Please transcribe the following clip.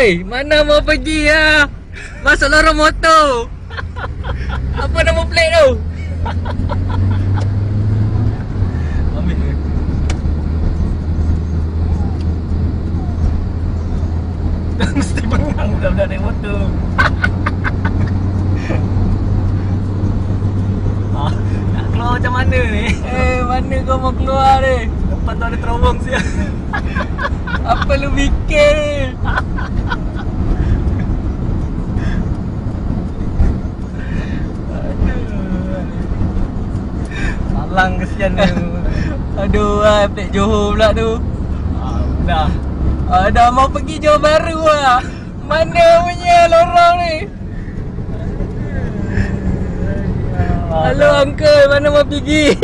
Oi, mana mau pergi ya? Masuk lorong motor. Apa nama plate tu? Ambil ke? Mesti bengang budak-budak naik motor. Nak keluar macam mana ni? Mana kau mau keluar ni? Depan tu ada terowong siap. Apa lu fikir? Salang kesian dia. Aduh, plate Johor pula tu. Dah. Dah mau pergi Johor Bahru lah. Mana punya lorong ni? Halo uncle, mana mau pergi?